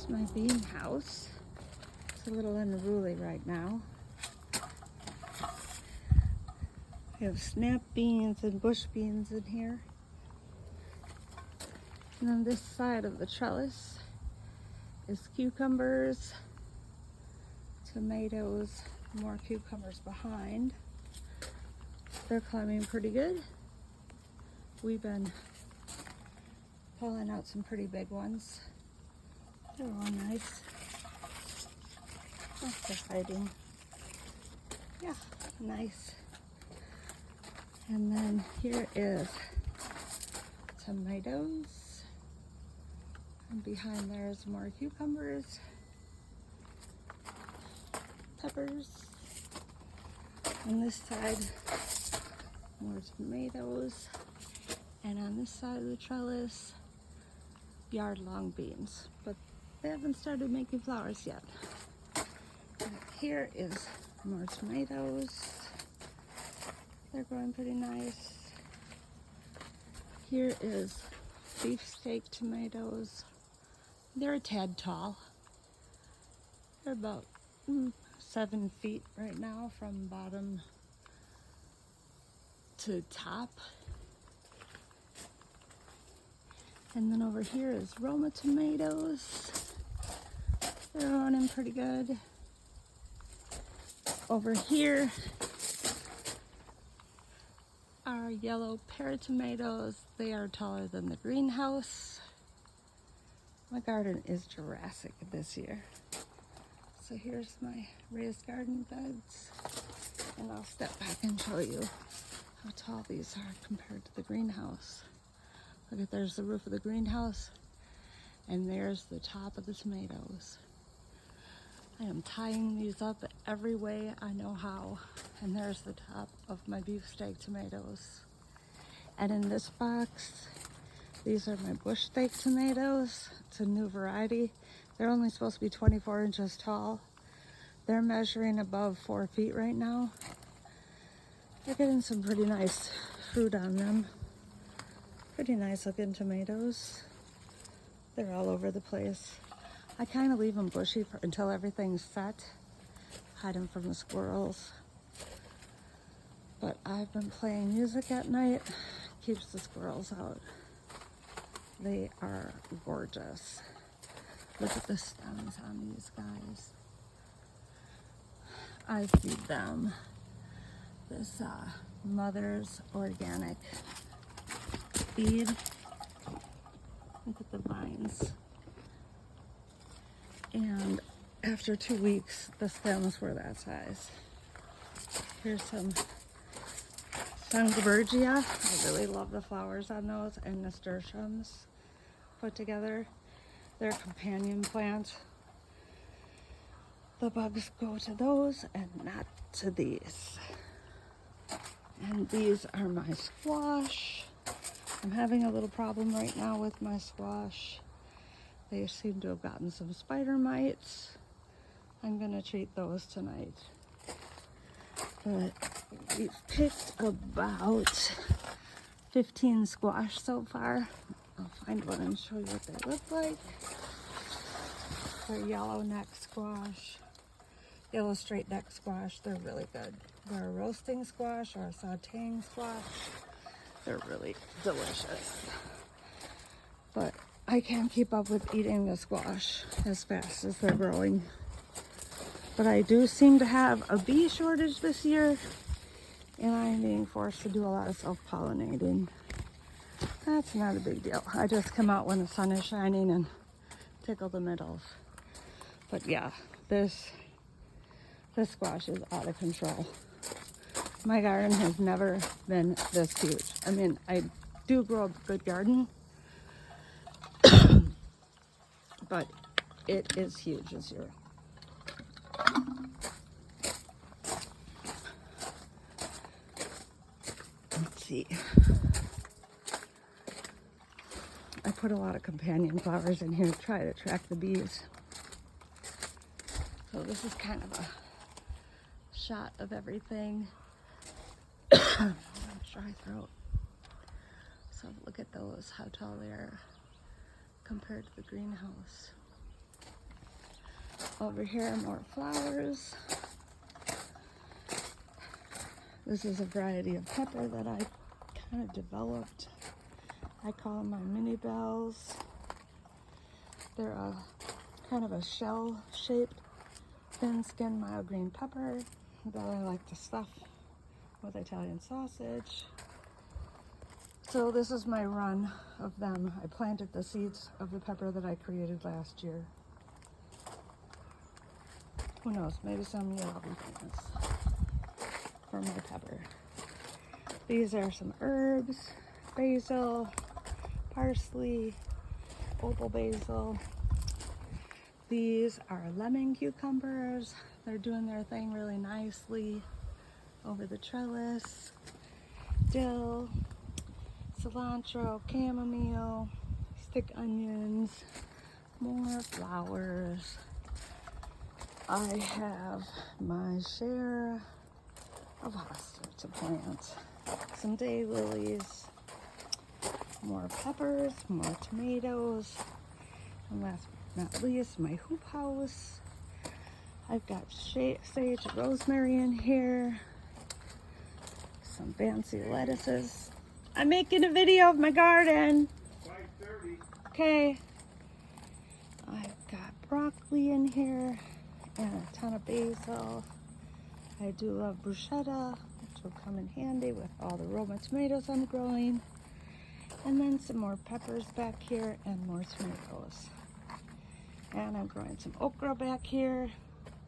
My bean house. It's a little unruly right now. We have snap beans and bush beans in here. And on this side of the trellis is cucumbers, tomatoes, more cucumbers behind. They're climbing pretty good. We've been pulling out some pretty big ones. They're all nice. Oh, they're hiding. Yeah, nice. And then here is tomatoes. And behind there is more cucumbers, peppers. On this side, more tomatoes. And on this side of the trellis, yard-long beans. But they haven't started making flowers yet. And here is more tomatoes. They're growing pretty nice. Here is beefsteak tomatoes. They're a tad tall. They're about 7 feet right now from bottom to top. And then over here is Roma tomatoes. They're running pretty good. Over here are yellow pear tomatoes. They are taller than the greenhouse. My garden is Jurassic this year. So here's my raised garden beds. And I'll step back and show you how tall these are compared to the greenhouse. Look at, there's the roof of the greenhouse, and there's the top of the tomatoes. I am tying these up every way I know how, and there's the top of my beefsteak tomatoes. And in this box, these are my bush steak tomatoes. It's a new variety. They're only supposed to be 24 inches tall. They're measuring above 4 feet right now. They're getting some pretty nice fruit on them. Pretty nice looking tomatoes. They're all over the place. I kind of leave them bushy until everything's set. Hide them from the squirrels. But I've been playing music at night. Keeps the squirrels out. They are gorgeous. Look at the stems on these guys. I feed them this Mother's Organic feed. Look at the vines. And after 2 weeks, the stems were that size. Here's some Sungerbergia. I really love the flowers on those, and nasturtiums put together. They're a companion plant. The bugs go to those and not to these. And these are my squash. I'm having a little problem right now with my squash. They seem to have gotten some spider mites. I'm gonna treat those tonight. But we've picked about 15 squash so far. I'll find one and show you what they look like. They're yellow neck squash, yellow straight neck squash. They're really good. They're a roasting squash or a sauteing squash. They're really delicious. But I can't keep up with eating the squash as fast as they're growing. But I do seem to have a bee shortage this year, and I'm being forced to do a lot of self-pollinating. That's not a big deal. I just come out when the sun is shining and tickle the middles. But yeah, this squash is out of control. My garden has never been this huge. I mean, I do grow a good garden, but it is huge this year. Let's see. I put a lot of companion flowers in here to try to attract the bees. So this is kind of a shot of everything. Dry throat. So look at those, how tall they are compared to the greenhouse. Over here, more flowers. This is a variety of pepper that I kind of developed. I call them my mini bells. They're a kind of a shell-shaped, thin-skinned, mild green pepper that I like to stuff with Italian sausage. So this is my run of them. I planted the seeds of the pepper that I created last year. Who knows, maybe someday I'll be famous for my pepper. These are some herbs, basil, parsley, opal basil. These are lemon cucumbers. They're doing their thing really nicely over the trellis. Dill, cilantro, chamomile, stick onions, more flowers. I have my share of hostas to plant. Some daylilies, more peppers, more tomatoes, and last but not least, my hoop house. I've got sage, rosemary in here, some fancy lettuces. I'm making a video of my garden. 5:30. Okay. I've got broccoli in here and a ton of basil. I do love bruschetta, which will come in handy with all the Roma tomatoes I'm growing. And then some more peppers back here and more tomatoes. And I'm growing some okra back here.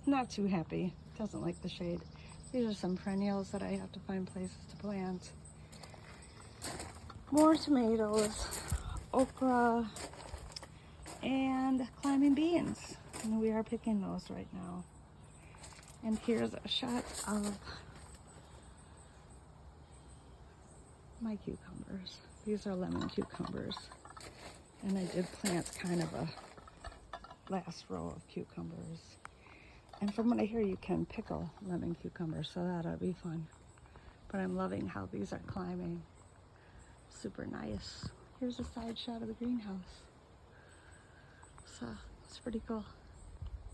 Not too happy, doesn't like the shade. These are some perennials that I have to find places to plant. More tomatoes, okra, and climbing beans. And we are picking those right now. And here's a shot of my cucumbers. These are lemon cucumbers. And I did plant kind of a last row of cucumbers. And from what I hear, you can pickle lemon cucumbers, so that'll be fun. But I'm loving how these are climbing. Super nice. Here's a side shot of the greenhouse. So it's pretty cool.